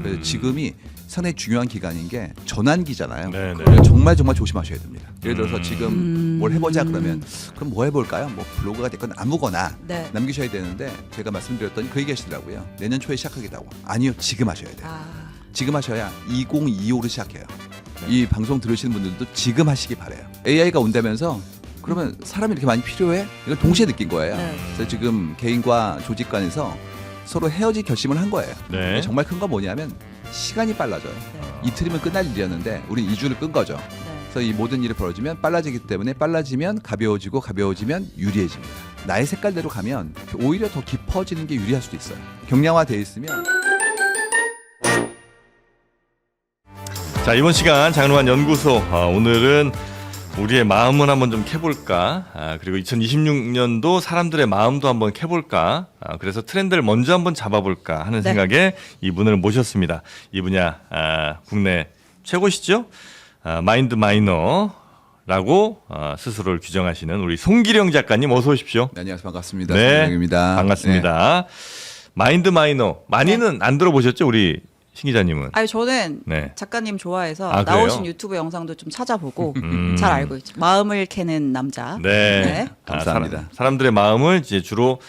그래서 지금이 상당히 중요한 기간인 게 전환기잖아요. 네네. 그래서 정말 조심하셔야 됩니다. 예를 들어서 지금 뭘 해보자 그러면 그럼 뭐 해볼까요? 뭐 블로그가 됐건 아무거나 네. 남기셔야 되는데 제가 말씀드렸더니 그 얘기 하시더라고요. 내년 초에 시작하겠다고. 아니요. 지금 하셔야 돼요. 지금 하셔야 2025로 시작해요. 이 방송 들으시는 분들도 지금 하시기 바래요. AI가 온다면서 그러면 사람이 이렇게 많이 필요해? 이걸 동시에 느낀 거예요. 네. 그래서 지금 개인과 조직 간에서 서로 헤어질 결심을 한 거예요. 네. 정말 큰 건 뭐냐면 시간이 빨라져요. 이틀이면 끝날 일이었는데 우리 2주를 끈 거죠. 그래서 이 모든 일이 벌어지면 빨라지기 때문에 빨라지면 가벼워지고 가벼워지면 유리해집니다. 나의 색깔대로 가면 오히려 더 깊어지는 게 유리할 수도 있어요. 경량화돼 있으면. 자, 이번 시간 장르환 연구소, 오늘은 우리의 마음은 한번 좀 캐볼까, 그리고 2026년도 사람들의 마음도 한번 캐볼까, 그래서 트렌드를 먼저 한번 잡아볼까 하는 네. 생각에 이분을 모셨습니다. 이 분야 국내 최고시죠? 마인드 마이너라고 스스로를 규정하시는 우리 송기령 작가님, 어서 오십시오. 네, 안녕하세요. 반갑습니다. 네, 송기령입니다. 반갑습니다. 마인드 마이너 많이는 안 들어보셨죠, 우리 신 기자님은? 아니 저는 네. 작가님 좋아해서 아, 그래요? 나오신 유튜브 영상도 좀 찾아보고 잘 알고 있죠. 마음을 캐는 남자. 네. 감사합니다. 사람들의 마음을 이제 주로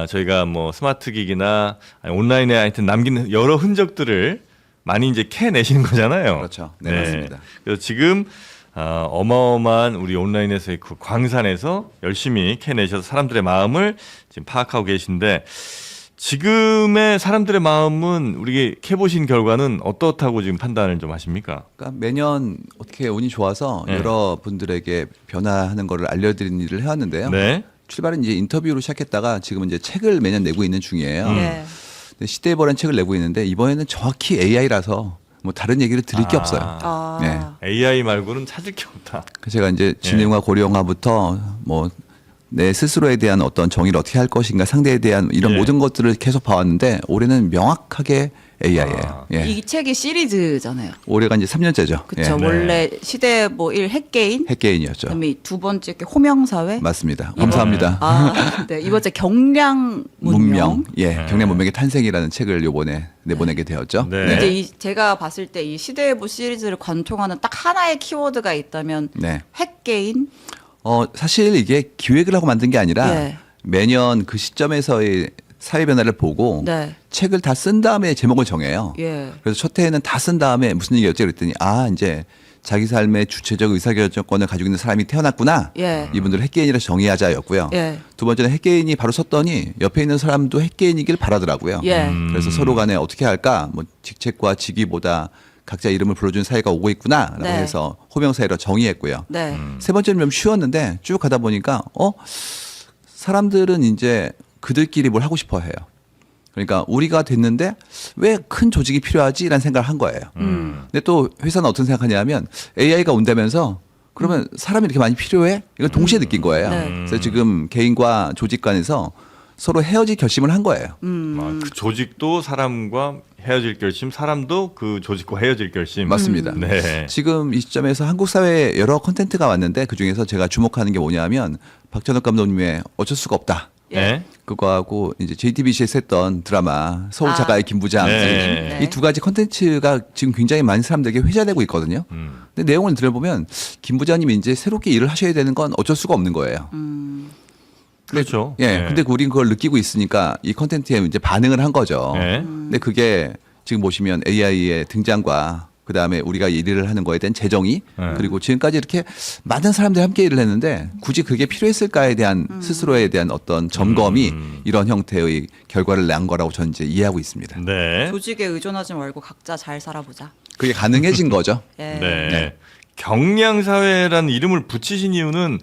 저희가 뭐 스마트 기기나 온라인에 하여튼 남기는 여러 흔적들을 많이 이제 캐내시는 거잖아요. 그렇죠. 네, 맞습니다. 그래서 지금 어마어마한 우리 온라인에서의 그 광산에서 열심히 캐내셔서 사람들의 마음을 지금 파악하고 계신데, 지금의 사람들의 마음은 우리 캐보신 결과는 어떻다고 지금 판단을 좀 하십니까? 그러니까 매년 어떻게 운이 좋아서 네. 여러 분들에게 변화하는 거를 알려드리는 일을 해왔는데요. 네. 출발은 이제 인터뷰로 시작했다가 지금은 이제 책을 매년 내고 있는 중이에요. 네. 근데 시대에 버린 책을 내고 있는데 이번에는 정확히 AI라서 뭐 다른 얘기를 드릴 게 없어요. 네. AI 말고는 찾을 게 없다. 그래서 제가 이제 지능화 고령화부터 뭐 내 스스로에 대한 어떤 정의를 어떻게 할 것인가, 상대에 대한 이런 예. 모든 것들을 계속 봐왔는데 올해는 명확하게 AI예요. 예. 이 책이 시리즈잖아요. 올해가 이제 3년째죠. 그렇죠. 네. 원래 시대 뭐 1 핵개인, 핵개인이었죠. 그다음에 두 번째 게 호명사회. 맞습니다. 감사합니다. 네. 이번째 경량 문명. 예, 네. 경량 문명의 탄생이라는 책을 요번에 내보내게 되었죠. 네. 이제 제가 봤을 때 이 시대의보 시리즈를 관통하는 딱 하나의 키워드가 있다면 네. 핵개인. 사실 이게 기획을 하고 만든 게 아니라 예. 매년 그 시점에서의 사회 변화를 보고 네. 책을 다 쓴 다음에 제목을 정해요. 예. 그래서 첫 해에는 다 쓴 다음에 무슨 얘기였지 그랬더니 이제 자기 삶의 주체적 의사결정권을 가지고 있는 사람이 태어났구나. 예. 이분들을 핵개인이라서 정의하자였고요. 예. 두 번째는 핵개인이 바로 섰더니 옆에 있는 사람도 핵개인이길 바라더라고요. 예. 그래서 서로 간에 어떻게 할까? 뭐 직책과 직위보다 각자 이름을 불러주는 사회가 오고 있구나라고 네. 해서 호명사회로 정의했고요. 네. 세 번째는 좀 쉬웠는데 쭉 가다 보니까 사람들은 이제 그들끼리 뭘 하고 싶어 해요. 그러니까 우리가 됐는데 왜 큰 조직이 필요하지라는 생각을 한 거예요. 근데 또 회사는 어떤 생각하냐면 AI가 온다면서 그러면 사람이 이렇게 많이 필요해? 이걸 동시에 느낀 거예요. 네. 그래서 지금 개인과 조직 간에서 서로 헤어질 결심을 한 거예요. 그 조직도 사람과 헤어질 결심, 사람도 그 조직과 헤어질 결심. 맞습니다. 네. 지금 이 시점에서 한국 사회에 여러 콘텐츠가 왔는데 그중에서 제가 주목하는 게 뭐냐면 박찬욱 감독님의 어쩔 수가 없다. 네. 그거하고 이제 JTBC에서 했던 드라마 서울 자가의 김부장 네. 이 두 가지 콘텐츠가 지금 굉장히 많은 사람들에게 회자되고 있거든요. 근데 내용을 들어보면 김 부장님이 이제 새롭게 일을 하셔야 되는 건 어쩔 수가 없는 거예요. 그렇죠. 예. 네. 근데 우린 그걸 느끼고 있으니까 이 콘텐츠에 이제 반응을 한 거죠. 네. 근데 그게 지금 보시면 AI의 등장과 그다음에 우리가 일을 하는 거에 대한 재정의 네. 그리고 지금까지 이렇게 많은 사람들이 함께 일을 했는데 굳이 그게 필요했을까에 대한 스스로에 대한 어떤 점검이 이런 형태의 결과를 낸 거라고 저는 이제 이해하고 있습니다. 네. 조직에 의존하지 말고 각자 잘 살아보자. 그게 가능해진 거죠. 예. 네. 네. 경량사회라는 이름을 붙이신 이유는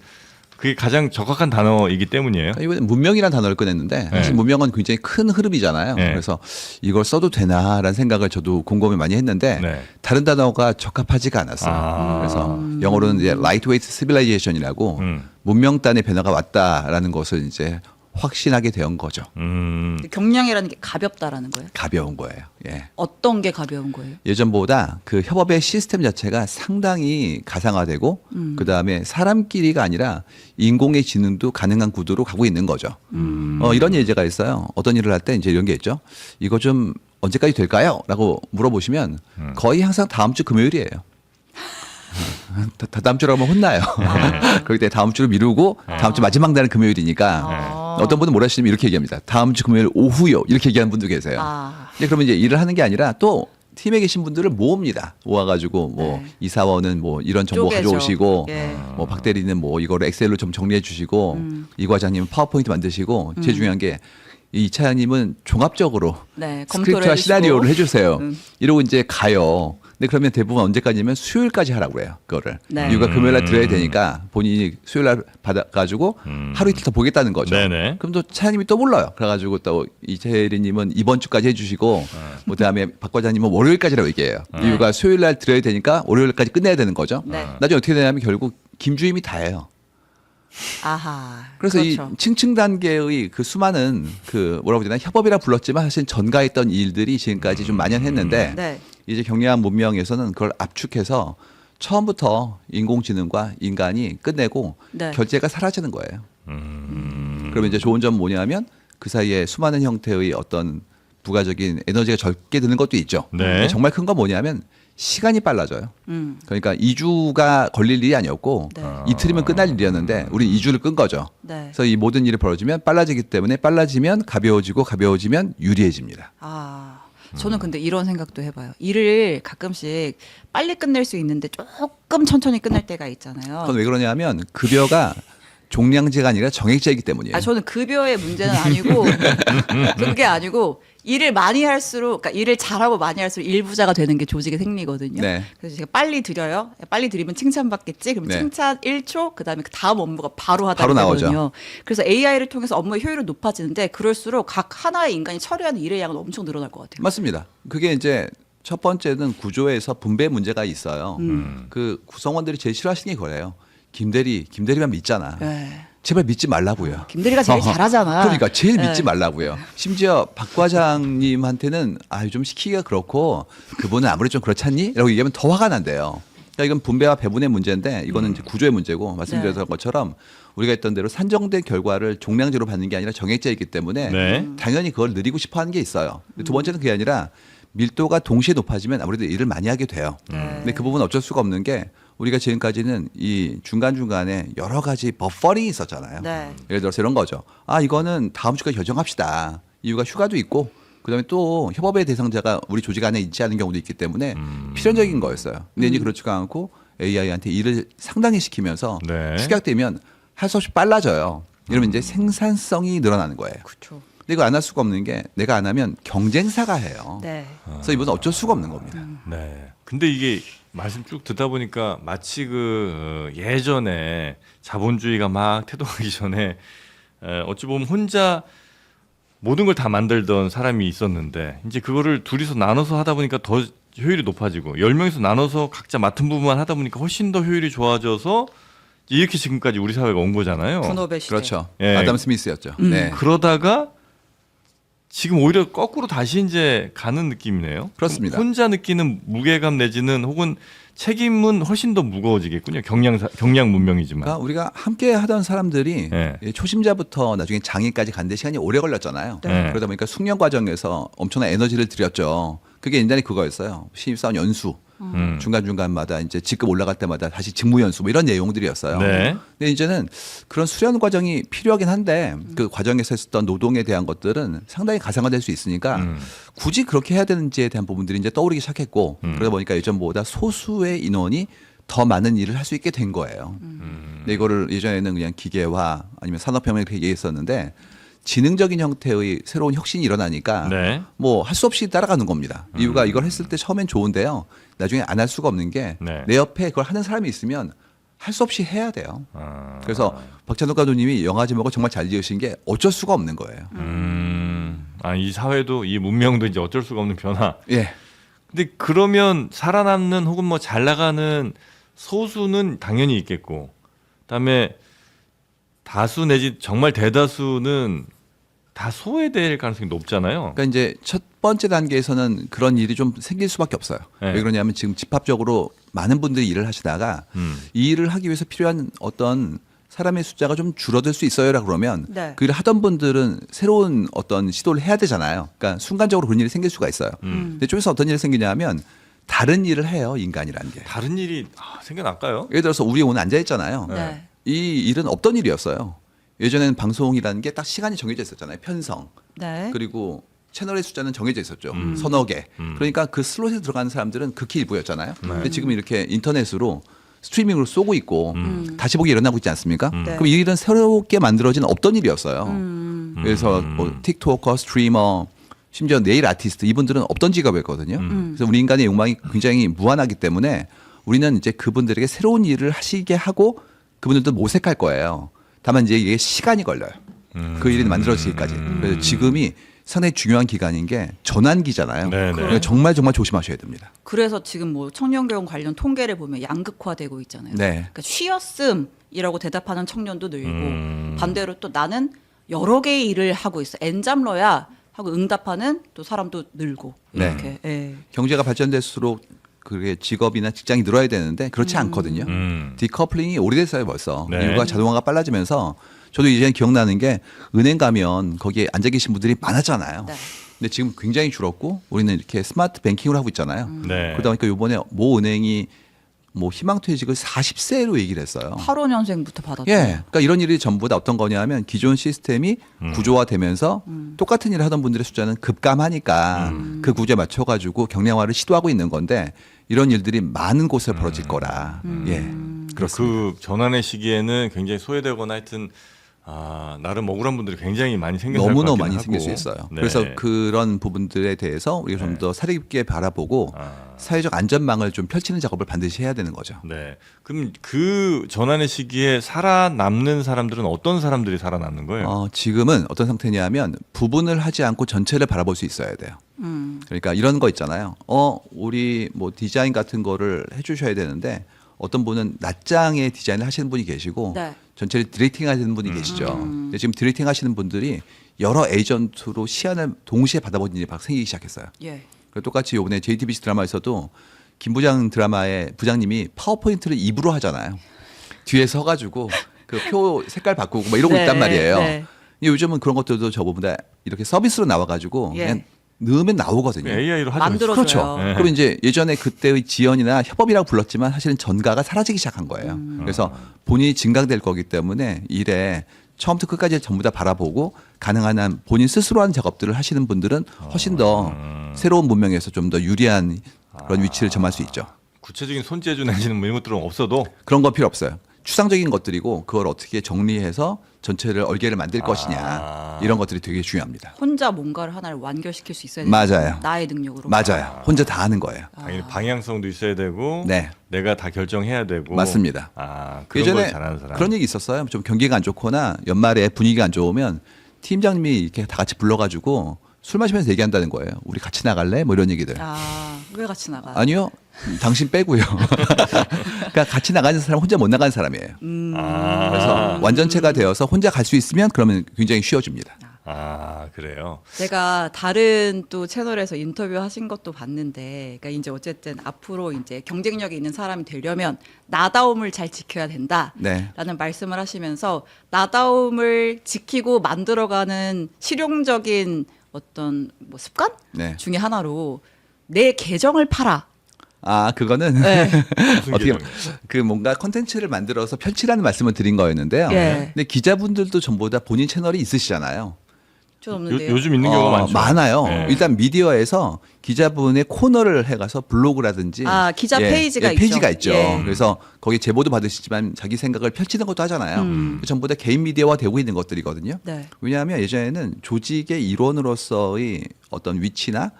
그게 가장 적합한 단어이기 때문이에요. 이번에 문명이라는 단어를 꺼냈는데 사실 네. 문명은 굉장히 큰 흐름이잖아요. 네. 그래서 이걸 써도 되나라는 생각을 저도 곰곰이 많이 했는데 네. 다른 단어가 적합하지가 않았어요. 그래서 영어로는 이제 lightweight civilization이라고 문명단의 변화가 왔다라는 것을 이제 확신하게 된 거죠. 경량이라는 게 가볍다라는 거예요. 가벼운 거예요. 예. 어떤 게 가벼운 거예요? 예전보다 그 협업의 시스템 자체가 상당히 가상화되고 그다음에 사람끼리가 아니라 인공의 지능도 가능한 구도로 가고 있는 거죠. 이런 예제가 있어요. 어떤 일을 할 때 이제 이런 게 있죠. 이거 좀 언제까지 될까요? 라고 물어보시면 거의 항상 다음 주 금요일이에요. 다음 주라고 하면 혼나요. 그렇기 때문에 다음 주를 미루고 다음 주 마지막 날은 금요일이니까 어떤 분은 뭐라 하시면 이렇게 얘기합니다. 다음 주 금요일 오후요. 이렇게 얘기하는 분도 계세요. 근데 그러면 이제 일을 하는 게 아니라 또 팀에 계신 분들을 모읍니다. 모아가지고 뭐 네. 이사원은 뭐 이런 정보 쪼개죠. 가져오시고 예. 뭐 박 대리는 뭐 이거를 엑셀로 좀 정리해 주시고 이 과장님은 파워포인트 만드시고 제일 중요한 게 이 차장님은 종합적으로 네, 검토를 스크립트와 해주시고. 시나리오를 해주세요. 이러고 이제 가요. 근데 그러면 대부분 언제까지냐면 수요일까지 하라고 그래요. 그거를. 네. 이유가 금요일날 들어야 되니까 본인이 수요일날 받아가지고 하루 이틀 더 보겠다는 거죠. 네네. 그럼 또 차장님이 또 몰라요. 그래가지고 또 이재리님은 이번 주까지 해주시고 뭐 그다음에 박 과장님은 월요일까지라고 얘기해요. 이유가 수요일날 들어야 되니까 월요일까지 끝내야 되는 거죠. 네. 나중에 어떻게 되냐면 결국 김주임이 다 해요. 아하. 그래서 그렇죠. 이 층층 단계의 그 수많은 그 뭐라고 해야 되나 협업이라 불렀지만 사실 전가했던 일들이 지금까지 좀 만연했는데 네. 이제 경영학 문명에서는 그걸 압축해서 처음부터 인공지능과 인간이 끝내고 네. 결제가 사라지는 거예요. 그러면 이제 좋은 점 뭐냐면 그 사이에 수많은 형태의 어떤 부가적인 에너지가 적게 드는 것도 있죠. 네. 근데 정말 큰 건 뭐냐면 시간이 빨라져요. 그러니까 2주가 걸릴 일이 아니었고 네. 이틀이면 끝날 일이었는데 우리 2주를 끈 거죠. 네. 그래서 이 모든 일이 벌어지면 빨라지기 때문에 빨라지면 가벼워지고 가벼워지면 유리해집니다. 아, 저는 근데 이런 생각도 해봐요. 일을 가끔씩 빨리 끝낼 수 있는데 조금 천천히 끝날 때가 있잖아요. 그건 왜 그러냐면 급여가 종량제가 아니라 정액제이기 때문이에요. 아, 저는 급여의 문제는 아니고 그게 아니고 일을 많이 할수록 그러니까 일을 잘하고 많이 할수록 일부자가 되는 게 조직의 생리거든요. 네. 그래서 제가 빨리 드려요. 빨리 드리면 칭찬받겠지. 그러면 네. 칭찬 1초 그다음에 그 다음 업무가 바로 하다 바로 되거든요. 나오죠. 그래서 AI를 통해서 업무의 효율은 높아지는데 그럴수록 각 하나의 인간이 처리하는 일의 양은 엄청 늘어날 것 같아요. 맞습니다. 그게 이제 첫 번째는 구조에서 분배 문제가 있어요. 그 구성원들이 제일 싫어하시는 게 그거예요. 김대리만 믿잖아. 네. 제발 믿지 말라고요. 김대리가 제일 잘하잖아. 그러니까 제일 네. 믿지 말라고요. 심지어 박 과장님한테는 좀 시키기가 그렇고 그분은 아무리 좀 그렇잖니? 라고 얘기하면 더 화가 난대요. 그러니까 이건 분배와 배분의 문제인데 이거는 이제 구조의 문제고 말씀드렸던 것처럼 우리가 했던 대로 산정된 결과를 종량제로 받는 게 아니라 정액제이기 때문에 네. 당연히 그걸 느리고 싶어 하는 게 있어요. 두 번째는 그게 아니라 밀도가 동시에 높아지면 아무래도 일을 많이 하게 돼요. 근데 그 부분은 어쩔 수가 없는 게 우리가 지금까지는 이 중간중간에 여러 가지 버퍼링이 있었잖아요. 네. 예를 들어서 이런 거죠. 아, 이거는 다음 주까지 결정합시다. 이유가 휴가도 있고 그다음에 또 협업의 대상자가 우리 조직 안에 있지 않은 경우도 있기 때문에 필연적인 거였어요. 근데 이제 그렇지가 않고 AI한테 일을 상당히 시키면서 네. 축약되면 할 수 없이 빨라져요. 이러면 이제 생산성이 늘어나는 거예요. 그렇죠. 근데 이거 안 할 수가 없는 게 내가 안 하면 경쟁사가 해요. 네. 그래서 이분은 어쩔 수가 없는 겁니다. 네. 근데 이게 말씀 쭉 듣다 보니까 마치 그 예전에 자본주의가 막 태동하기 전에 어찌 보면 혼자 모든 걸 다 만들던 사람이 있었는데 이제 그거를 둘이서 나눠서 하다 보니까 더 효율이 높아지고 10명이서 나눠서 각자 맡은 부분만 하다 보니까 훨씬 더 효율이 좋아져서 이렇게 지금까지 우리 사회가 온 거잖아요. 분업의 시대. 그렇죠. 예. 아담 스미스였죠. 네. 그러다가 지금 오히려 거꾸로 다시 이제 가는 느낌이네요. 그렇습니다. 그럼 혼자 느끼는 무게감 내지는 혹은 책임은 훨씬 더 무거워지겠군요. 경량 문명이지만. 그러니까 우리가 함께 하던 사람들이 네. 초심자부터 나중에 장애까지 가는데 시간이 오래 걸렸잖아요. 네. 그러다 보니까 숙련 과정에서 엄청난 에너지를 들였죠. 그게 옛날에 그거였어요. 신입사원 연수. 중간중간마다 이제 직급 올라갈 때마다 다시 직무 연수 뭐 이런 내용들이었어요. 네. 근데 이제는 그런 수련 과정이 필요하긴 한데 그 과정에서 했었던 노동에 대한 것들은 상당히 가상화될 수 있으니까 굳이 그렇게 해야 되는지에 대한 부분들이 이제 떠오르기 시작했고 그러다 보니까 예전보다 소수의 인원이 더 많은 일을 할 수 있게 된 거예요. 근데 이거를 예전에는 그냥 기계화 아니면 산업혁명 이렇게 얘기했었는데 지능적인 형태의 새로운 혁신이 일어나니까 네. 뭐 할 수 없이 따라가는 겁니다. 이유가 이걸 했을 때 처음엔 좋은데요. 나중에 안 할 수가 없는 게 내 네. 옆에 그걸 하는 사람이 있으면 할 수 없이 해야 돼요. 아. 그래서 박찬욱 감독님이 영화 제목을 정말 잘 지으신 게 어쩔 수가 없는 거예요. 이 사회도 이 문명도 이제 어쩔 수가 없는 변화. 예. 근데 그러면 살아남는 혹은 뭐 잘 나가는 소수는 당연히 있겠고, 그다음에 다수 내지 정말 대다수는 다 소외될 가능성이 높잖아요. 그러니까 이제 첫 번째 단계에서는 그런 일이 좀 생길 수밖에 없어요. 네. 왜 그러냐면 지금 집합적으로 많은 분들이 일을 하시다가 이 일을 하기 위해서 필요한 어떤 사람의 숫자가 좀 줄어들 수 있어요라 그러면 네. 그 일을 하던 분들은 새로운 어떤 시도를 해야 되잖아요. 그러니까 순간적으로 그런 일이 생길 수가 있어요. 근데 쪽에서 어떤 일이 생기냐면 다른 일을 해요, 인간이라는 게. 다른 일이 생겨날까요? 예를 들어서 우리 오늘 앉아 있잖아요. 네. 이 일은 없던 일이었어요. 예전에는 방송이라는 게 딱 시간이 정해져 있었잖아요. 편성. 네. 그리고 채널의 숫자는 정해져 있었죠. 서너 개. 그러니까 그 슬롯에 들어가는 사람들은 극히 일부였잖아요. 근데 지금 이렇게 인터넷으로 스트리밍으로 쏘고 있고 다시 보기 일어나고 있지 않습니까? 네. 그럼 이 일은 새롭게 만들어진 없던 일이었어요. 그래서 뭐 틱토커, 스트리머, 심지어 네일 아티스트 이분들은 없던 직업이었거든요. 그래서 우리 인간의 욕망이 굉장히 무한하기 때문에 우리는 이제 그분들에게 새로운 일을 하시게 하고 그분들도 모색할 거예요. 다만 이제 이게 시간이 걸려요. 그 일이 만들어지기까지. 그래서 지금이 상당히 중요한 기간인 게 전환기잖아요. 네네. 그러니까 정말 조심하셔야 됩니다. 그래서 지금 뭐 청년교육 관련 통계를 보면 양극화되고 있잖아요. 네. 그러니까 쉬었음이라고 대답하는 청년도 늘고 반대로 또 나는 여러 개의 일을 하고 있어. 엔잡러야 하고 응답하는 또 사람도 늘고 이렇게. 예. 경제가 발전될수록 그게 직업이나 직장이 늘어야 되는데 그렇지 않거든요. 디커플링이 오래됐어요 벌써. 네. 이유가 자동화가 빨라지면서 저도 이제 기억나는 게 은행 가면 거기에 앉아 계신 분들이 많았잖아요. 네. 근데 지금 굉장히 줄었고 우리는 이렇게 스마트 뱅킹을 하고 있잖아요. 네. 그러다 보니까 이번에 모 은행이 뭐 희망퇴직을 40세로 얘기를 했어요. 85년생부터 받았죠. 예. 그러니까 이런 일이 전부 다 어떤 거냐면 기존 시스템이 구조화되면서 똑같은 일을 하던 분들의 숫자는 급감하니까 그 구조에 맞춰가지고 경량화를 시도하고 있는 건데 이런 일들이 많은 곳에 벌어질 거라. 예. 그렇습니다. 그 전환의 시기에는 굉장히 소외되거나 하여튼 나름 억울한 분들이 굉장히 많이 생겨날 것 너무너무 같긴 많이 하고. 생길 수 있어요. 네. 그래서 그런 부분들에 대해서 우리가 좀 더 사려 깊게 바라보고 사회적 안전망을 좀 펼치는 작업을 반드시 해야 되는 거죠. 네. 그럼 그 전환의 시기에 살아남는 사람들은 어떤 사람들이 살아남는 거예요? 지금은 어떤 상태냐면 부분을 하지 않고 전체를 바라볼 수 있어야 돼요. 그러니까 이런 거 있잖아요. 우리 뭐 디자인 같은 거를 해주셔야 되는데 어떤 분은 낮장의 디자인을 하시는 분이 계시고 네. 전체를 디렉팅 하시는 분이 계시죠. 근데 지금 디렉팅 하시는 분들이 여러 에이전트로 시안을 동시에 받아보는 일이 막 생기기 시작했어요. 예. 그리고 똑같이 이번에 JTBC 드라마에서도 김 부장 드라마의 부장님이 파워포인트를 입으로 하잖아요. 뒤에 서가지고 그 표 색깔 바꾸고 막 이러고 네, 있단 말이에요. 네. 근데 요즘은 그런 것들도 저보다 이렇게 서비스로 나와가지고 예. 그냥 넣으면 나오거든요. AI로 하죠. 만들어줘요. 그렇죠. 네. 그럼 이제 예전에 그때의 지연이나 협업이라고 불렀지만 사실은 전가가 사라지기 시작한 거예요. 그래서 본인이 증강될 거기 때문에 일에 처음부터 끝까지 전부 다 바라보고 가능한 한 본인 스스로 하는 작업들을 하시는 분들은 훨씬 더 새로운 문명에서 좀 더 유리한 그런 위치를 점할 수 있죠. 구체적인 손재주 내지는 뭐 이런 것들은 없어도 그런 건 필요 없어요. 추상적인 것들이고 그걸 어떻게 정리해서 전체를 얼개를 만들 것이냐 이런 것들이 되게 중요합니다. 혼자 뭔가를 하나를 완결시킬 수 있어야 되는 맞아요. 나의 능력으로. 맞아요. 혼자 다 하는 거예요. 당연히 방향성도 있어야 되고 네. 내가 다 결정해야 되고 맞습니다. 그런 걸 예전에 잘하는 사람. 그런 얘기 있었어요. 좀 경기가 안 좋거나 연말에 분위기가 안 좋으면 팀장님이 이렇게 다 같이 불러가지고 술 마시면서 얘기한다는 거예요. 우리 같이 나갈래? 뭐 이런 얘기들. 왜 같이 나가? 아니요. 당신 빼고요. 그러니까 같이 나가는 사람 혼자 못 나가는 사람이에요. 그래서 완전체가 되어서 혼자 갈 수 있으면 그러면 굉장히 쉬워집니다. 그래요. 제가 다른 또 채널에서 인터뷰 하신 것도 봤는데, 그러니까 이제 어쨌든 앞으로 이제 경쟁력이 있는 사람이 되려면 나다움을 잘 지켜야 된다라는 네. 말씀을 하시면서 나다움을 지키고 만들어가는 실용적인 어떤 뭐 습관 네. 중에 하나로 내 계정을 팔아. 그거는 네. 무슨 어떻게 계정이에요? 그 뭔가 컨텐츠를 만들어서 펼치라는 말씀을 드린 거였는데요. 예. 근데 기자분들도 전부 다 본인 채널이 있으시잖아요. 저 없는데요. 요즘 있는 경우가 많죠. 많아요. 네. 일단 미디어에서 기자분의 코너를 해가서 블로그라든지 기자 페이지가 있죠. 페이지가 있죠. 예. 그래서 거기 제보도 받으시지만 자기 생각을 펼치는 것도 하잖아요. 전부 다 개인 미디어화 되고 있는 것들이거든요. 네. 왜냐하면 예전에는 조직의 일원으로서의 어떤 위치나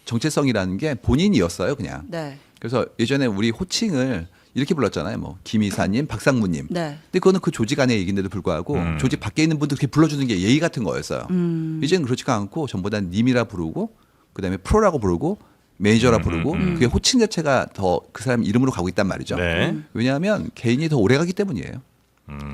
정체성이라는 게 본인이었어요, 그냥. 네. 그래서 예전에 우리 호칭을 이렇게 불렀잖아요. 뭐 김 이사님, 박상무님. 네. 근데 그거는 그 조직 안의 얘기인데도 불구하고 조직 밖에 있는 분들 그렇게 불러주는 게 예의 같은 거였어요. 이제는 그렇지가 않고 전부 다 님이라 부르고 그다음에 프로라고 부르고 매니저라 부르고 그게 호칭 자체가 더 그 사람 이름으로 가고 있단 말이죠. 네. 왜냐하면 개인이 더 오래 가기 때문이에요.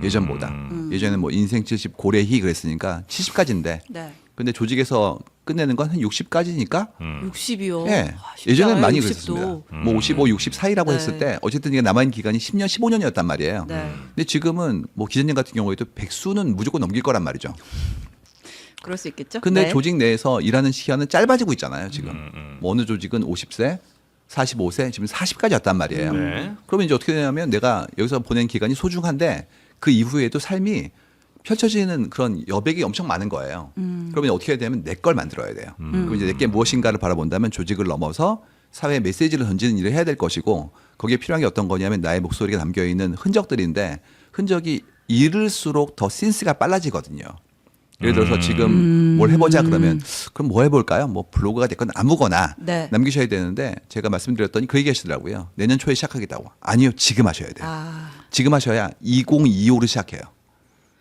예전보다. 예전에 뭐 인생 70 고래희 그랬으니까 70까지인데 네. 근데 조직에서 끝내는 건 한 60까지니까 60이요. 예. 와, 쉽지 예전에는 않아요, 많이 60도. 그랬습니다. 뭐 55, 60 사이라고 네. 했을 때 어쨌든 이게 남아있는 기간이 10년, 15년이었단 말이에요. 네. 근데 지금은 뭐 기자님 같은 경우에도 백수는 무조건 넘길 거란 말이죠. 그럴 수 있겠죠. 근데 네. 조직 내에서 일하는 시간은 짧아지고 있잖아요, 지금. 뭐 어느 조직은 50세, 45세, 지금 40까지 왔단 말이에요. 네. 그러면 이제 어떻게 되냐면 내가 여기서 보낸 기간이 소중한데 그 이후에도 삶이 펼쳐지는 그런 여백이 엄청 많은 거예요. 그러면 어떻게 해야 되냐면 내 걸 만들어야 돼요. 그럼 이제 내게 무엇인가를 바라본다면 조직을 넘어서 사회에 메시지를 던지는 일을 해야 될 것이고 거기에 필요한 게 어떤 거냐면 나의 목소리가 담겨 있는 흔적들인데 흔적이 잃을수록 더 센스가 빨라지거든요. 예를 들어서 지금 뭘 해보자 그러면 그럼 뭐 해볼까요? 뭐 블로그가 됐건 아무거나 네. 남기셔야 되는데 제가 말씀드렸더니 그 얘기 하시더라고요. 내년 초에 시작하겠다고. 아니요. 지금 하셔야 돼요. 아, 지금 하셔야 2025로 시작해요.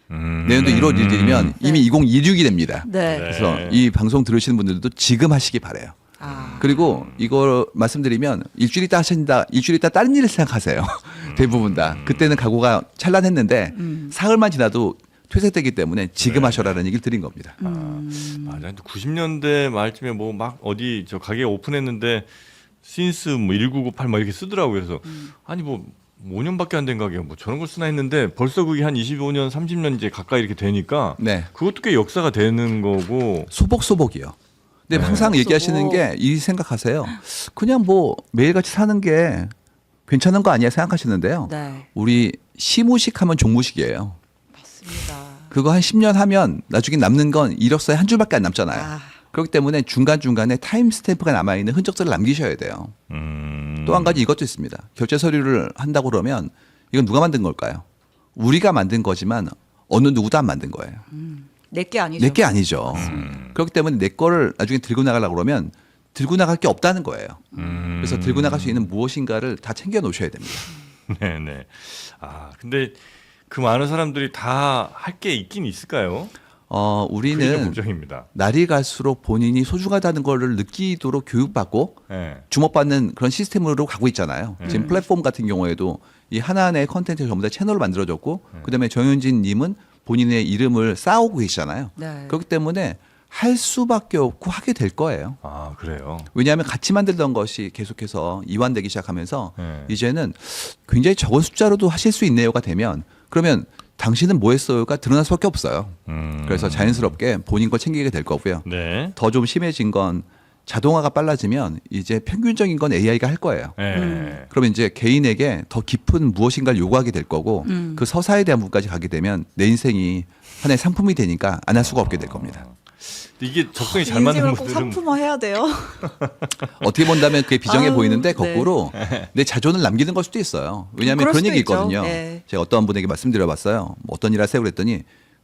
내년도 1월 1일이면 이미 2026이 됩니다. 네. 그래서 이 방송 들으시는 분들도 지금 하시기 바래요. 아. 그리고 이걸 말씀드리면 일주일 있다 하신다, 일주일 있다 다른 일을 생각하세요. 대부분 다. 그때는 각오가 찬란했는데 사흘만 지나도 퇴색되기 때문에 지금 하셔라는 얘기를 드린 겁니다. 맞아요. 90년대 말쯤에 뭐 막 어디 저 가게 오픈했는데 신스 뭐 1998 막 이렇게 쓰더라고요. 그래서 아니 뭐 5년밖에 안 된 가게가 뭐 저런 걸 쓰나 했는데 벌써 그게 한 25년, 30년 이제 가까이 이렇게 되니까 네. 그것도 꽤 역사가 되는 거고. 소복이요. 근데 항상 얘기하시는 게 이 생각하세요. 그냥 뭐 매일같이 사는 게 괜찮은 거 아니야 생각하시는데요. 네. 우리 시무식 하면 종무식이에요. 맞습니다. 그거 한 10년 하면 나중에 남는 건 이력서에 한 줄밖에 안 남잖아요. 아. 그렇기 때문에 중간중간에 타임 스탬프가 남아있는 흔적들을 남기셔야 돼요. 또 한 가지 이것도 있습니다. 결제 서류를 한다고 그러면 이건 누가 만든 걸까요? 우리가 만든 거지만 어느 누구도 안 만든 거예요. 내게 아니죠. 내 게 아니죠. 그렇기 때문에 내 거를 나중에 들고 나가려고 그러면 들고 나갈 게 없다는 거예요. 그래서 들고 나갈 수 있는 무엇인가를 다 챙겨 놓으셔야 됩니다. 네네. 아 근데 그 많은 사람들이 다 할 게 있긴 있을까요? 그게 좀 우리는 걱정입니다. 날이 갈수록 본인이 소중하다는 걸 느끼도록 교육받고 네. 주목받는 그런 시스템으로 가고 있잖아요. 지금 플랫폼 같은 경우에도 이 하나하나의 컨텐츠 전부 다 채널을 만들어졌고 그다음에 정윤진 님은 본인의 이름을 쌓아오고 계시잖아요. 네. 그렇기 때문에 할 수밖에 없고 하게 될 거예요. 아 그래요. 왜냐하면 같이 만들던 것이 계속해서 이완되기 시작하면서 네. 이제는 굉장히 적은 숫자로도 하실 수 있네요가 되면 그러면 당신은 뭐 했어요가 드러날 수밖에 없어요. 그래서 자연스럽게 본인 걸 챙기게 될 거고요. 네. 더 좀 심해진 건 자동화가 빨라지면 이제 평균적인 건 AI가 할 거예요. 네. 그러면 이제 개인에게 더 깊은 무엇인가를 요구하게 될 거고 그 서사에 대한 부분까지 가게 되면 내 인생이 하나의 상품이 되니까 안 할 수가 없게 될 겁니다. 근데 이게 적성이 잘 맞는 인생을 꼭 분들은 상품화 해야 돼요. 어떻게 본다면 그게 비정해 아유, 보이는데 네. 거꾸로 내 자존을 남기는 걸 수도 있어요. 왜냐하면 그럴 그런 수도 얘기 있죠. 있거든요. 네. 제가 어떤 분에게 말씀드려봤어요. 뭐 어떤 일 하세요 그랬더니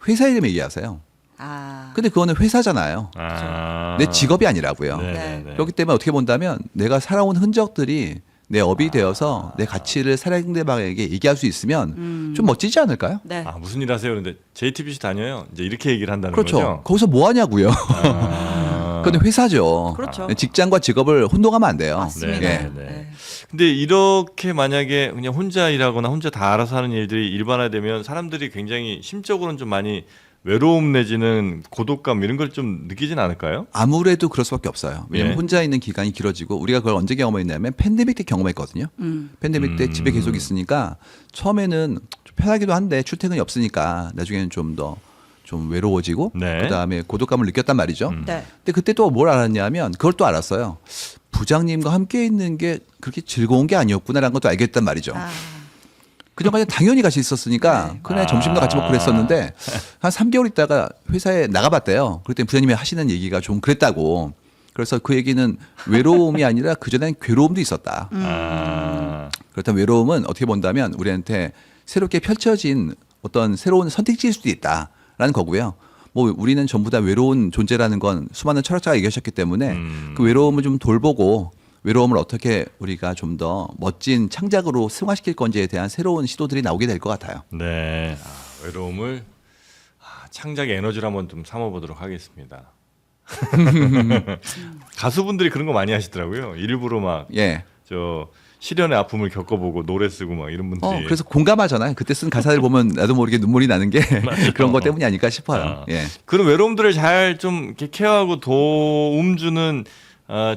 회사 이름 얘기하세요. 아. 근데 그거는 회사잖아요. 아. 내 직업이 아니라고요. 네. 네. 네. 그렇기 때문에 어떻게 본다면 내가 살아온 흔적들이 내 업이 되어서 내 가치를 상대방에게 얘기할 수 있으면 좀 멋지지 않을까요? 네. 아 무슨 일 하세요? 그런데 JTBC 다녀요. 이제 이렇게 얘기를 한다는 그렇죠. 거죠. 거기서 뭐 하냐고요. 아. 그건 회사죠. 그렇죠. 직장과 직업을 혼동하면 안 돼요. 맞습니다. 네, 예. 네, 네. 근데 이렇게 만약에 그냥 혼자 일하거나 혼자 다 알아서 하는 일들이 일반화되면 사람들이 굉장히 심적으로는 좀 많이 외로움 내지는 고독감 이런 걸 좀 느끼진 않을까요? 아무래도 그럴 수밖에 없어요. 왜냐하면 예. 혼자 있는 기간이 길어지고 우리가 그걸 언제 경험했냐면 팬데믹 때 경험했거든요. 팬데믹 때 집에 계속 있으니까 처음에는 좀 편하기도 한데 출퇴근이 없으니까 나중에는 좀 더 좀 외로워지고 네. 그다음에 고독감을 느꼈단 말이죠. 네. 근데 그때 또 뭘 알았냐면 그걸 또 알았어요. 부장님과 함께 있는 게 그렇게 즐거운 게 아니었구나라는 것도 알겠단 말이죠. 아. 그전까지 당연히 같이 있었으니까 네. 그날 점심도 같이 먹고 그랬었는데 한 3개월 있다가 회사에 나가봤대요. 그랬더니 부장님이 하시는 얘기가 좀 그랬다고. 그래서 그 얘기는 외로움이 아니라 그전엔 괴로움도 있었다. 아. 그렇다면 외로움은 어떻게 본다면 우리한테 새롭게 펼쳐진 어떤 새로운 선택지일 수도 있다라는 거고요. 뭐 우리는 전부 다 외로운 존재라는 건 수많은 철학자가 얘기하셨기 때문에 그 외로움을 좀 돌보고 외로움을 어떻게 우리가 좀 더 멋진 창작으로 승화시킬 건지에 대한 새로운 시도들이 나오게 될 것 같아요. 네. 아, 외로움을 창작의 에너지로 한번 좀 삼아보도록 하겠습니다. 가수분들이 그런 거 많이 하시더라고요. 일부러 막 예. 저 시련의 아픔을 겪어보고 노래 쓰고 막 이런 분들이. 그래서 공감하잖아요. 그때 쓴 가사를 보면 나도 모르게 눈물이 나는 게 그런 것 때문이 아닐까 싶어요. 아. 예. 그런 외로움들을 잘 좀 이렇게 케어하고 도움 주는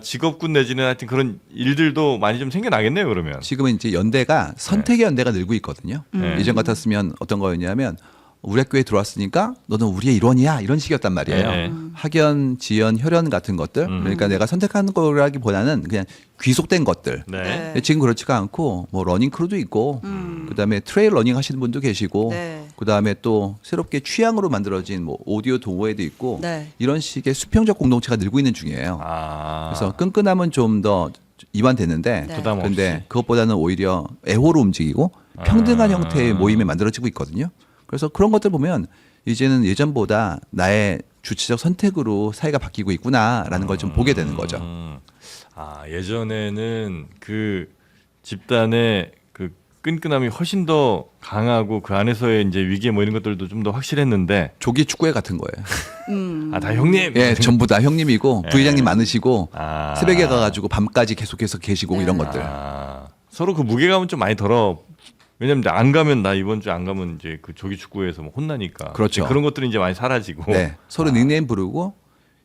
직업군 내지는 하여튼 그런 일들도 많이 좀 생겨나겠네요. 그러면. 지금은 이제 연대가 선택의 연대가 늘고 있거든요. 예전 같았으면 어떤 거였냐면 우리 학교에 들어왔으니까 너는 우리의 일원이야 이런 식이었단 말이에요. 네. 학연, 지연, 혈연 같은 것들. 그러니까 내가 선택하는 거라기보다는 그냥 귀속된 것들. 네. 네. 근데 지금 그렇지가 않고 뭐 러닝 크루도 있고 그다음에 트레일 러닝 하시는 분도 계시고 네. 그다음에 또 새롭게 취향으로 만들어진 뭐 오디오 동호회도 있고 네. 이런 식의 수평적 공동체가 늘고 있는 중이에요. 아. 그래서 끈끈함은 좀 더 이완됐는데 네. 부담 없이. 근데 그것보다는 오히려 애호로 움직이고 평등한 형태의 모임이 만들어지고 있거든요. 그래서 그런 것들 보면 이제는 예전보다 나의 주체적 선택으로 사회가 바뀌고 있구나라는 걸 좀 보게 되는 거죠. 예전에는 그 집단의 그 끈끈함이 훨씬 더 강하고 그 안에서의 이제 위계 뭐 이런 것들도 좀 더 확실했는데 조기 축구회 같은 거예요. 다 형님. 예, 전부 다 형님이고 부회장님 많으시고 아. 새벽에 가가지고 밤까지 계속해서 계시고 네. 이런 것들. 서로 그 무게감은 좀 많이 덜어. 왜냐면 이제 안 가면 나 이번 주에 안 가면 이제 그 조기 축구에서 뭐 혼나니까. 그렇죠. 그런 것들이 이제 많이 사라지고. 네, 서로 닉네임 부르고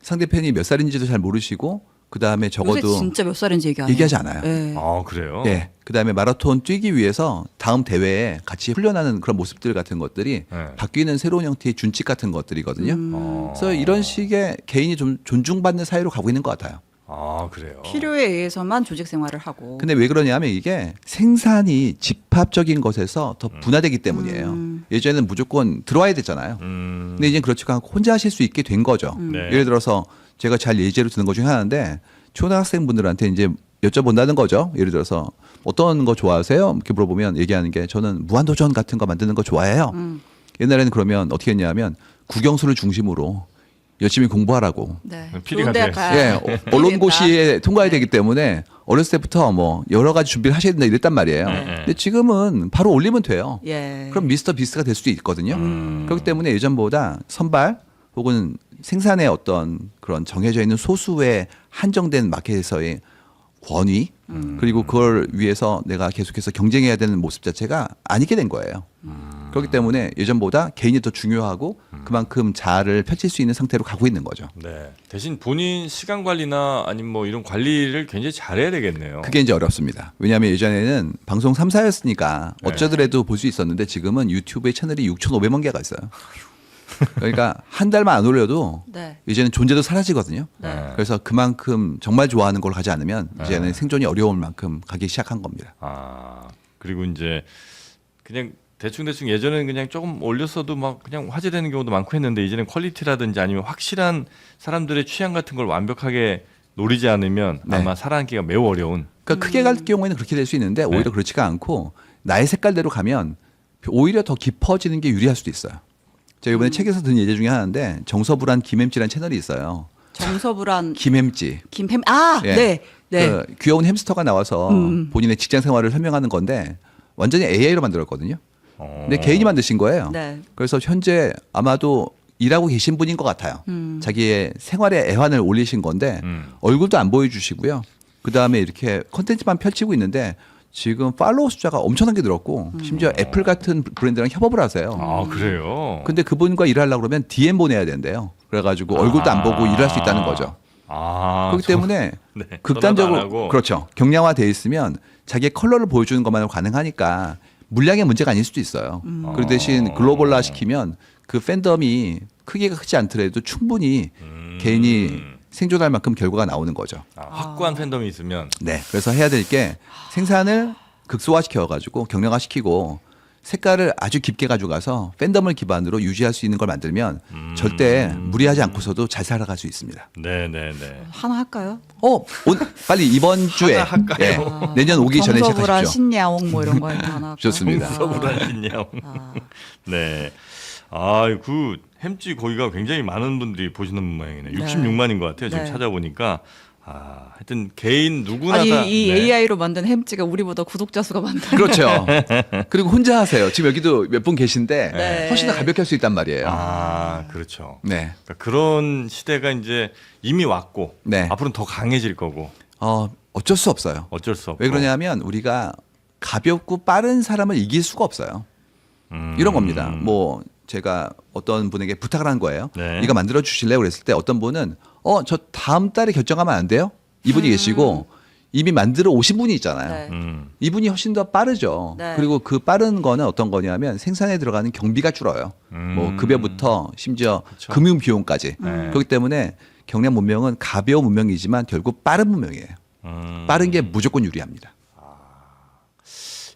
상대편이 몇 살인지도 잘 모르시고 그 다음에 요새 적어도 진짜 몇 살인지 얘기 안 해요. 얘기하지 않아요. 네. 그래요? 예. 그다음에 마라톤 뛰기 위해서 다음 대회에 같이 훈련하는 그런 모습들 같은 것들이 네. 바뀌는 새로운 형태의 준칙 같은 것들이거든요. 어. 그래서 이런 식의 개인이 좀 존중받는 사회로 가고 있는 것 같아요. 그래요. 필요에 의해서만 조직 생활을 하고. 근데 왜 그러냐면 이게 생산이 집합적인 것에서 더 분화되기 때문이에요. 예전에는 무조건 들어와야 됐잖아요. 근데 이제 그렇지가 않고 혼자 하실 수 있게 된 거죠. 네. 예를 들어서 제가 잘 예제로 드는 것 중에 하나인데 초등학생분들한테 이제 여쭤본다는 거죠. 예를 들어서 어떤 거 좋아하세요? 이렇게 물어보면 얘기하는 게 저는 무한도전 같은 거 만드는 거 좋아해요. 옛날에는 그러면 어떻게 했냐면 국영수를 중심으로 열심히 공부하라고. 네. 필이 좋은 대학 가져야 가야 예, 언론고시에 통과해야 네. 되기 때문에 어렸을 때부터 뭐 여러 가지 준비를 하셔야 된다 이랬단 말이에요. 근데 지금은 바로 올리면 돼요. 예. 그럼 미스터 비스트가 될 수도 있거든요. 그렇기 때문에 예전보다 선발 혹은 생산의 어떤 그런 정해져 있는 소수의 한정된 마켓에서의 권위 그리고 그걸 위해서 내가 계속해서 경쟁해야 되는 모습 자체가 아니게 된 거예요. 그렇기 때문에 예전보다 개인이 더 중요하고 그만큼 자아를 펼칠 수 있는 상태로 가고 있는 거죠. 네. 대신 본인 시간 관리나 아니면 뭐 이런 관리를 굉장히 잘해야 되겠네요. 그게 이제 어렵습니다. 왜냐하면 예전에는 방송 3사였으니까 어쩌더라도 볼 수 있었는데 지금은 유튜브에 채널이 6,500만 개가 있어요. 그러니까 한 달만 안 올려도 네. 이제는 존재도 사라지거든요. 네. 그래서 그만큼 정말 좋아하는 걸 가지 않으면 이제는 생존이 어려울 만큼 가기 시작한 겁니다. 그리고 이제 그냥 대충 예전에는 그냥 조금 올렸어도 막 그냥 화제되는 경우도 많고 했는데 이제는 퀄리티라든지 아니면 확실한 사람들의 취향 같은 걸 완벽하게 노리지 않으면 네. 아마 살아남기가 매우 어려운. 그러니까 크게 갈 경우에는 그렇게 될 수 있는데 오히려 그렇지가 않고 나의 색깔대로 가면 오히려 더 깊어지는 게 유리할 수도 있어요. 제가 이번에 책에서 든 예제 중에 하나인데 정서불안 김햄찌라는 채널이 있어요. 정서불안 김햄찌. 김햄 예. 네. 네. 그 귀여운 햄스터가 나와서 본인의 직장 생활을 설명하는 건데 완전히 AI로 만들었거든요. 근데 개인이 만드신 거예요. 네. 그래서 현재 아마도 일하고 계신 분인 것 같아요. 자기의 생활의 애환을 올리신 건데 얼굴도 안 보여주시고요. 그 다음에 이렇게 컨텐츠만 펼치고 있는데 지금 팔로워 숫자가 엄청나게 늘었고 심지어 애플 같은 브랜드랑 협업을 하세요. 그래요? 근데 그분과 일하려고 그러면 DM 보내야 된대요. 그래가지고 얼굴도 안 보고 일할 수 있다는 거죠. 그렇기 때문에 네, 전화도 안 극단적으로 하고. 그렇죠. 경량화돼 있으면 자기의 컬러를 보여주는 것만으로 가능하니까 물량의 문제가 아닐 수도 있어요. 그 대신 글로벌화 시키면 그 팬덤이 크기가 크지 않더라도 충분히 개인이 생존할 만큼 결과가 나오는 거죠. 확고한 팬덤이 있으면 네. 그래서 해야 될 게 생산을 극소화시켜 가지고 경량화시키고 색깔을 아주 깊게 가져가서 팬덤을 기반으로 유지할 수 있는 걸 만들면 절대 무리하지 않고서도 잘 살아갈 수 있습니다. 네네네. 하나 할까요? 빨리 이번 주에 할까요? 예, 내년 오기 전에 정서불안 시작하십시오. 신야옹 뭐 이런 거 하나 할까요? 좋습니다. 서불하신냐? 네. 그 햄찌 고기가 굉장히 많은 분들이 보시는 모양이네. 66만인 것 같아요. 지금 네. 찾아보니까. 하여튼 개인 누구나 아니 다. 이 네. AI로 만든 햄찌가 우리보다 구독자 수가 많다. 그렇죠. 그리고 혼자 하세요. 지금 여기도 몇 분 계신데 네. 훨씬 더 가볍게 할 수 있단 말이에요. 그렇죠. 네. 그러니까 그런 시대가 이제 이미 왔고 네. 앞으로는 더 강해질 거고. 어쩔 수 없어요. 어쩔 수 없고. 왜 그러냐면 우리가 가볍고 빠른 사람을 이길 수가 없어요. 이런 겁니다. 뭐 제가 어떤 분에게 부탁을 한 거예요. 네. 이거 만들어 주실래요? 그랬을 때 어떤 분은 저 다음 달에 결정하면 안 돼요? 이분이 계시고 이미 만들어 오신 분이 있잖아요. 네. 이분이 훨씬 더 빠르죠. 네. 그리고 그 빠른 거는 어떤 거냐면 생산에 들어가는 경비가 줄어요. 뭐 급여부터 심지어 그쵸. 금융 비용까지. 네. 그렇기 때문에 경량 문명은 가벼운 문명이지만 결국 빠른 문명이에요. 빠른 게 무조건 유리합니다.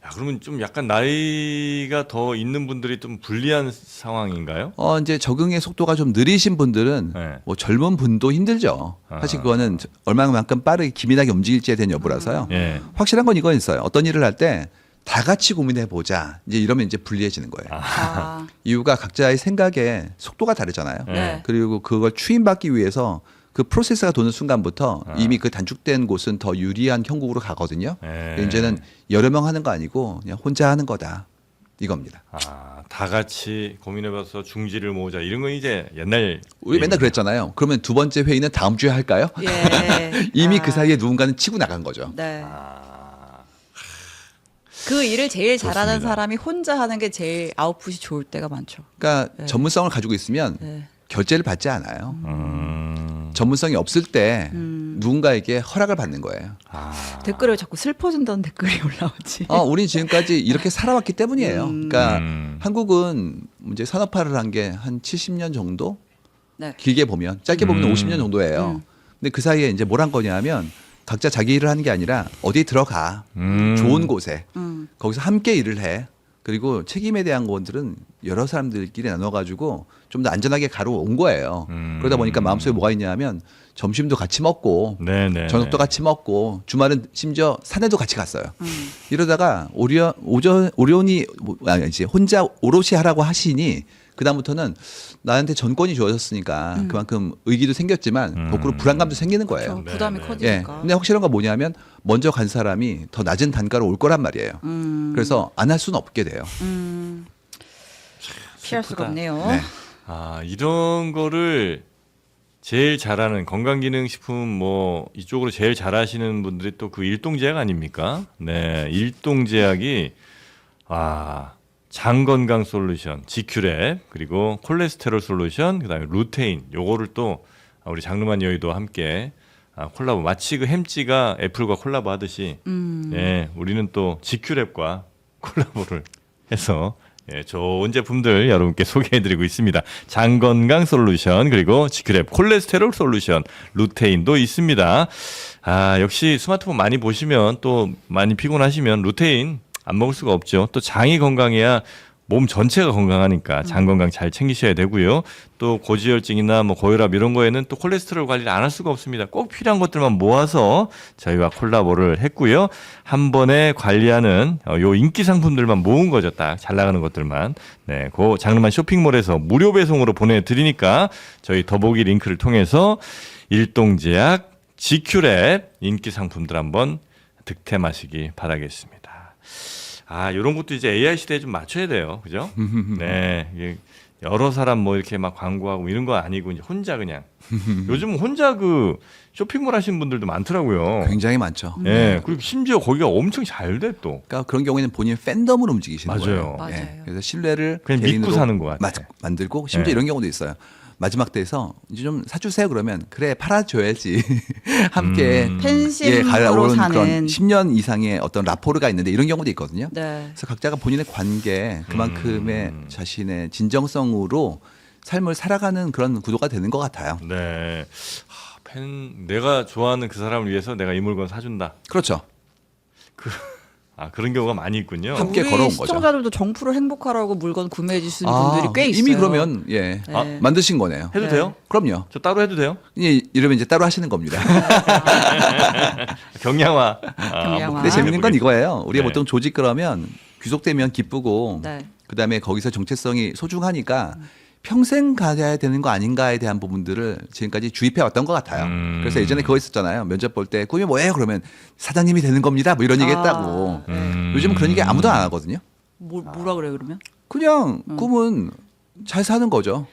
야, 그러면 좀 약간 나이가 더 있는 분들이 좀 불리한 상황인가요? 이제 적응의 속도가 좀 느리신 분들은 네. 뭐 젊은 분도 힘들죠. 사실 그거는 얼마만큼 빠르게 기민하게 움직일지에 대한 여부라서요. 예. 확실한 건 이건 있어요. 어떤 일을 할 때 다 같이 고민해 보자. 이제 이러면 이제 불리해지는 거예요. 아, 이유가 각자의 생각에 속도가 다르잖아요. 네. 그리고 그걸 추인받기 위해서 그 프로세스가 도는 순간부터 이미 그 단축된 곳은 더 유리한 형국으로 가거든요. 예. 이제는 여러 명 하는 거 아니고 그냥 혼자 하는 거다. 이겁니다. 다 같이 고민해봐서 중지를 모으자 이런 건 이제 옛날 우리 맨날 그랬잖아요. 그러면 두 번째 회의는 다음 주에 할까요? 예. 이미 아, 그 사이에 누군가는 치고 나간 거죠. 네. 그 일을 제일 잘하는 좋습니다. 사람이 혼자 하는 게 제일 아웃풋이 좋을 때가 많죠. 그러니까 네. 전문성을 가지고 있으면 네. 결제를 받지 않아요. 음. 전문성이 없을 때 누군가에게 허락을 받는 거예요. 댓글에 자꾸 슬퍼진다는 댓글이 올라오지. 우린 지금까지 이렇게 살아왔기 때문이에요. 그러니까 한국은 이제 산업화를 한 게 한 70년 정도? 네. 길게 보면 짧게 보면 50년 정도예요. 근데 그 사이에 이제 뭘 한 거냐면 각자 자기 일을 하는 게 아니라 어디 들어가 좋은 곳에 거기서 함께 일을 해. 그리고 책임에 대한 것들은 여러 사람들끼리 나눠가지고 좀 더 안전하게 가로 온 거예요. 그러다 보니까 마음속에 뭐가 있냐면 점심도 같이 먹고 네네. 저녁도 같이 먹고 주말은 심지어 산에도 같이 갔어요. 이러다가 오리온이 아니지 혼자 오롯이 하라고 하시니 그다음부터는 나한테 전권이 주어졌으니까 그만큼 의기도 생겼지만 거꾸로 불안감도 생기는 거예요. 그렇죠. 부담이 네, 네. 예. 커지니까. 근데 확실한 건 뭐냐면 먼저 간 사람이 더 낮은 단가로 올 거란 말이에요. 그래서 안 할 수는 없게 돼요. 피할 수가 없네요. 네. 이런 거를 제일 잘하는 건강기능식품 뭐 이쪽으로 제일 잘하시는 분들이 또 그 일동제약 아닙니까? 네, 일동제약이 장건강 솔루션, 지큐랩 그리고 콜레스테롤 솔루션 그다음에 루테인 요거를 또 우리 장르만 여의도 함께 콜라보 마치 그 햄찌가 애플과 콜라보 하듯이 예, 우리는 또 지큐랩과 콜라보를 해서 예, 좋은 제품들 여러분께 소개해드리고 있습니다. 장건강 솔루션 그리고 지크랩 콜레스테롤 솔루션 루테인도 있습니다. 역시 스마트폰 많이 보시면 또 많이 피곤하시면 루테인 안 먹을 수가 없죠. 또 장이 건강해야 몸 전체가 건강하니까 장 건강 잘 챙기셔야 되고요. 또 고지혈증이나 뭐 고혈압 이런 거에는 또 콜레스테롤 관리를 안 할 수가 없습니다. 꼭 필요한 것들만 모아서 저희와 콜라보를 했고요. 한 번에 관리하는 요 인기 상품들만 모은 거죠. 딱 잘 나가는 것들만. 네, 그 장르만 쇼핑몰에서 무료 배송으로 보내드리니까 저희 더보기 링크를 통해서 일동제약, 지큐랩 인기 상품들 한번 득템하시기 바라겠습니다. 이런 것도 이제 AI 시대에 좀 맞춰야 돼요. 그죠? 네. 이게 여러 사람 뭐 이렇게 막 광고하고 이런 거 아니고 이제 혼자 그냥. 요즘 혼자 그 쇼핑몰 하시는 분들도 많더라고요. 굉장히 많죠. 네. 그리고 심지어 거기가 엄청 잘 돼 또. 그러니까 그런 경우에는 본인 팬덤으로 움직이시는 맞아요. 거예요. 맞아요. 예. 그래서 신뢰를 그냥 믿고 개인으로 사는 것 같아요. 만들고 심지어 네. 이런 경우도 있어요. 마지막 때에서 이제 좀 사주세요 그러면 그래 팔아줘야지 함께 팬심으로 가려온 사는. 그런 10년 이상의 어떤 라포르가 있는데 이런 경우도 있거든요. 네. 그래서 각자가 본인의 관계 그만큼의 자신의 진정성으로 삶을 살아가는 그런 구도가 되는 것 같아요. 네. 내가 좋아하는 그 사람을 위해서 내가 이 물건 사준다. 그렇죠. 그런 경우가 많이 있군요. 함께 우리 걸어온 거죠. 시청자들도 정프로 행복하라고 물건 구매해 주시는 분들이 꽤 있어요. 이미 그러면 예 네. 만드신 거네요. 해도 네. 돼요? 그럼요. 저 따로 해도 돼요? 이러면 이제 따로 하시는 겁니다. 경량화. 경량화. 근데 재밌는 건 이거예요. 우리가 네. 보통 조직 그러면 귀속되면 기쁘고 네. 그다음에 거기서 정체성이 소중하니까 평생 가야 되는 거 아닌가에 대한 부분들을 지금까지 주입해 왔던 것 같아요. 그래서 예전에 그거 있었잖아요. 면접 볼 때 꿈이 뭐예요? 그러면 사장님이 되는 겁니다. 뭐 이런 얘기 했다고. 네. 요즘은 그런 얘기 아무도 안 하거든요. 뭐라 그래요 그러면? 그냥 꿈은 잘 사는 거죠.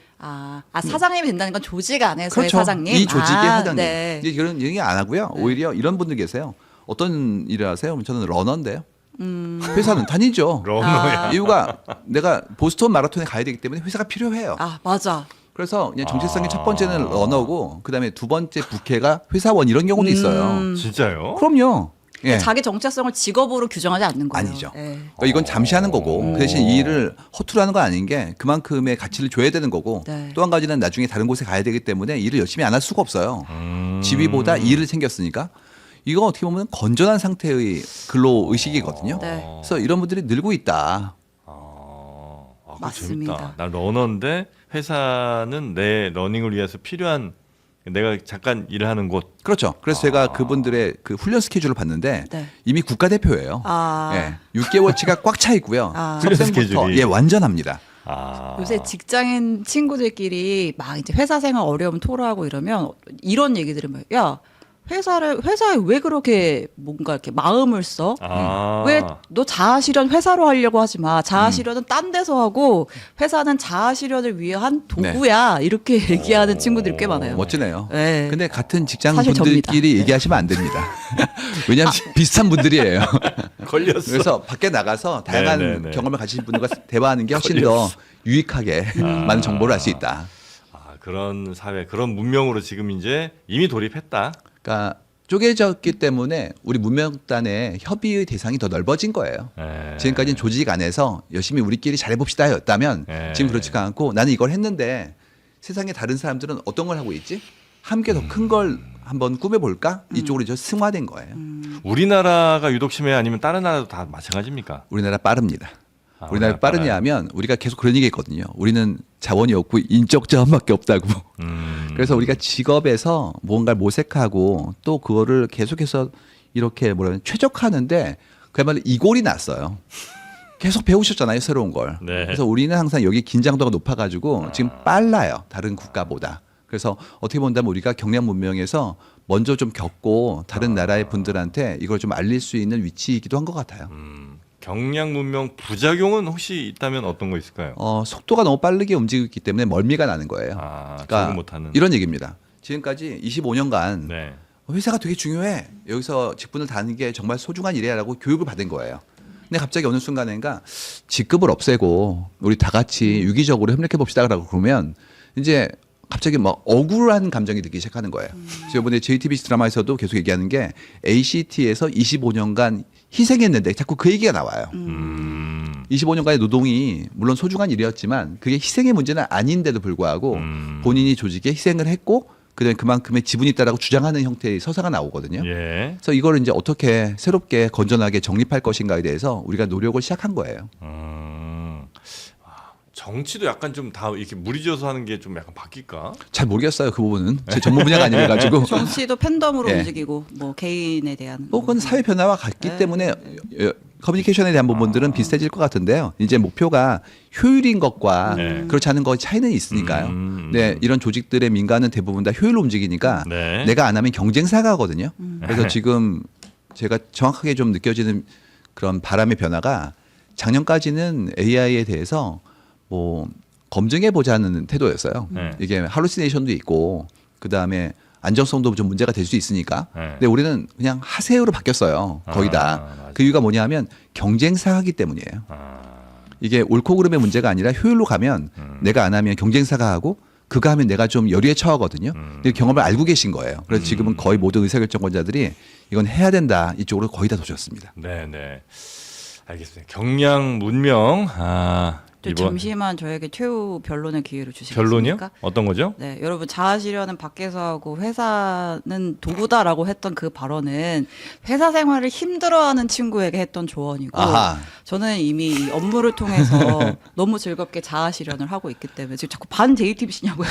사장님이 된다는 건 조직 안에서의 그렇죠. 사장님. 이 조직의 사장님. 네. 이제 그런 얘기 안 하고요. 오히려 이런 분들 계세요. 어떤 일을 하세요? 저는 러너인데요. 회사는 다니죠. 러너야. 이유가 내가 보스턴 마라톤에 가야 되기 때문에 회사가 필요해요. 아 맞아. 그래서 그냥 정체성의 첫 번째는 러너고 그다음에 두 번째 부캐가 회사원 이런 경우도 있어요. 진짜요? 그럼요. 예. 자기 정체성을 직업으로 규정하지 않는 거예요. 아니죠. 예. 그러니까 이건 잠시 하는 거고 그 대신 이 일을 허투루 하는 건 아닌 게 그만큼의 가치를 줘야 되는 거고 네. 또 한 가지는 나중에 다른 곳에 가야 되기 때문에 일을 열심히 안 할 수가 없어요. 지위보다 일을 챙겼으니까 이거 어떻게 보면 건전한 상태의 근로 의식이거든요. 네. 그래서 이런 분들이 늘고 있다. 그거 맞습니다. 재밌다. 난 러너인데 회사는 내 러닝을 위해서 필요한 내가 잠깐 일을 하는 곳. 그렇죠. 그래서 제가 그분들의 그 훈련 스케줄을 봤는데 네. 이미 국가대표예요. 아. 예. 6개월치가 꽉 차 있고요. 아. 훈련 석생부터 스케줄이. 예, 완전합니다. 요새 직장인 친구들끼리 막 이제 회사 생활 어려움 토로하고 이러면 이런 얘기들을 막, 야, 회사에 왜 그렇게 뭔가 이렇게 마음을 써? 왜 너 자아 실현 회사로 하려고 하지 마. 자아 실현은 딴 데서 하고 회사는 자아 실현을 위한 도구야. 이렇게 얘기하는 친구들이 꽤 많아요. 멋지네요. 네. 근데 같은 직장 사실 분들끼리 접니다. 네. 얘기하시면 안 됩니다. 왜냐하면 비슷한 분들이에요. 걸렸어. 그래서 밖에 나가서 다양한 네네네. 경험을 가지신 분들과 대화하는 게 훨씬 더 유익하게 많은 정보를 알 수 있다. 그런 사회, 그런 문명으로 지금 이제 이미 돌입했다. 그러니까 쪼개졌기 때문에 우리 문명단의 협의의 대상이 더 넓어진 거예요. 네. 지금까지는 조직 안에서 열심히 우리끼리 잘해봅시다였다면 네. 지금 그렇지가 않고 나는 이걸 했는데 세상에 다른 사람들은 어떤 걸 하고 있지? 함께 더 큰 걸 한번 꾸며볼까? 이쪽으로 이제 승화된 거예요. 우리나라가 유독 심해 아니면 다른 나라도 다 마찬가지입니까? 우리나라 빠릅니다. 우리나라 우리나라 빠르냐 빨라요. 하면 우리가 계속 그런 얘기 했거든요. 우리는 자원이 없고 인적 자원밖에 없다고. 그래서 우리가 직업에서 뭔가를 모색하고 또 그거를 계속해서 이렇게 최적화하는데 그야말로 이골이 났어요. 계속 배우셨잖아요, 새로운 걸. 네. 그래서 우리는 항상 여기 긴장도가 높아가지고 지금 빨라요, 다른 국가보다. 그래서 어떻게 본다면 우리가 경량 문명에서 먼저 좀 겪고 다른 나라의 분들한테 이걸 좀 알릴 수 있는 위치이기도 한 것 같아요. 경량 문명 부작용은 혹시 있다면 어떤 거 있을까요? 속도가 너무 빠르게 움직이기 때문에 멀미가 나는 거예요. 적응 못하는. 이런 얘기입니다. 지금까지 25년간 네. 회사가 되게 중요해. 여기서 직분을 다하는 게 정말 소중한 일이야라고 교육을 받은 거예요. 근데 갑자기 어느 순간인가 직급을 없애고 우리 다 같이 유기적으로 협력해 봅시다라고 그러면 이제 갑자기 막 억울한 감정이 들기 시작하는 거예요. 그래서 이번에 JTBC 드라마에서도 계속 얘기하는 게 ACT에서 25년간 희생했는데 자꾸 그 얘기가 나와요. 25년간의 노동이 물론 소중한 일이었지만 그게 희생의 문제는 아닌데도 불구하고 본인이 조직에 희생을 했고 그다음에 그만큼의 지분이 있다라고 주장하는 형태의 서사가 나오거든요. 예. 그래서 이걸 이제 어떻게 새롭게 건전하게 정립할 것인가에 대해서 우리가 노력을 시작한 거예요. 정치도 약간 좀 다 이렇게 무리지어서 하는 게 좀 약간 바뀔까? 잘 모르겠어요. 그 부분은 제 전문 분야가 아니라가지고. 정치도 팬덤으로 예. 움직이고 뭐 개인에 대한 뭐 그건 사회 변화와 같기 때문에 커뮤니케이션에 대한 부분들은 비슷해질 것 같은데요. 이제 목표가 효율인 것과 네. 그렇지 않은 것의 차이는 있으니까요. 네, 이런 조직들의 민간은 대부분 다 효율로 움직이니까 네. 내가 안 하면 경쟁사가거든요. 그래서 지금 제가 정확하게 좀 느껴지는 그런 바람의 변화가 작년까지는 AI에 대해서 뭐 검증해 보자는 태도였어요. 네. 이게 할루시네이션도 있고 그 다음에 안정성도 좀 문제가 될 수 있으니까. 네. 근데 우리는 그냥 하세요로 바뀌었어요. 거의 다. 맞아. 그 이유가 뭐냐하면 경쟁사하기 때문이에요. 이게 옳고 그름의 문제가 아니라 효율로 가면 내가 안 하면 경쟁사가 하고 그가 하면 내가 좀 열의에 처하거든요. 근데 경험을 알고 계신 거예요. 그래서 지금은 거의 모든 의사결정권자들이 이건 해야 된다 이쪽으로 거의 다 도셨습니다. 네. 알겠습니다. 경량 문명. 잠시만 저에게 최후 변론의 기회를 주시겠습니까? 결론이요? 어떤 거죠? 네, 여러분 자아 실현은 밖에서 하고 회사는 도구다라고 했던 그 발언은 회사 생활을 힘들어하는 친구에게 했던 조언이고 아하. 저는 이미 이 업무를 통해서 너무 즐겁게 자아 실현을 하고 있기 때문에 지금 자꾸 반 JTBC냐고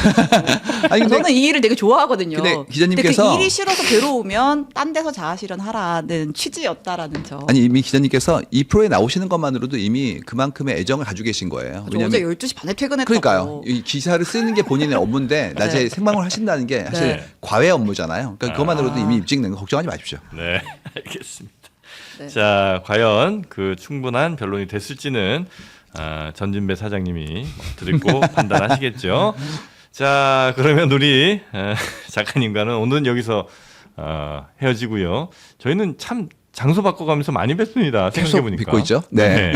아니, 근데- 저는 이 일을 되게 좋아하거든요. 근데 기자님께서- 근데 그 일이 싫어서 괴로우면 딴 데서 자아 실현하라는 취지였다라는 점. 아니 이미 기자님께서 이 프로에 나오시는 것만으로도 이미 그만큼의 애정을 가지고 계신 거예요. 저 어제 12시 반에 퇴근했다고. 그러니까요. 이 기사를 쓰는 게 본인의 업무인데 낮에 네. 생방을 하신다는 게 사실 네. 과외 업무잖아요. 그러니까 그것만으로도 이미 입직된 거 걱정하지 마십시오. 네, 알겠습니다. 네. 자, 과연 그 충분한 변론이 됐을지는 전진배 사장님이 듣고 판단하시겠죠. 자, 그러면 우리 작가님과는 오늘은 여기서 헤어지고요. 저희는 참 장소 바꿔가면서 많이 뵙습니다. 계속 생각해보니까. 뵙고 있죠. 네.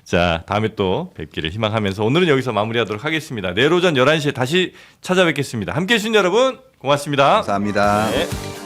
자, 다음에 또 뵙기를 희망하면서 오늘은 여기서 마무리하도록 하겠습니다. 내일 오전 11시에 다시 찾아뵙겠습니다. 함께해 주신 여러분 고맙습니다. 감사합니다. 네.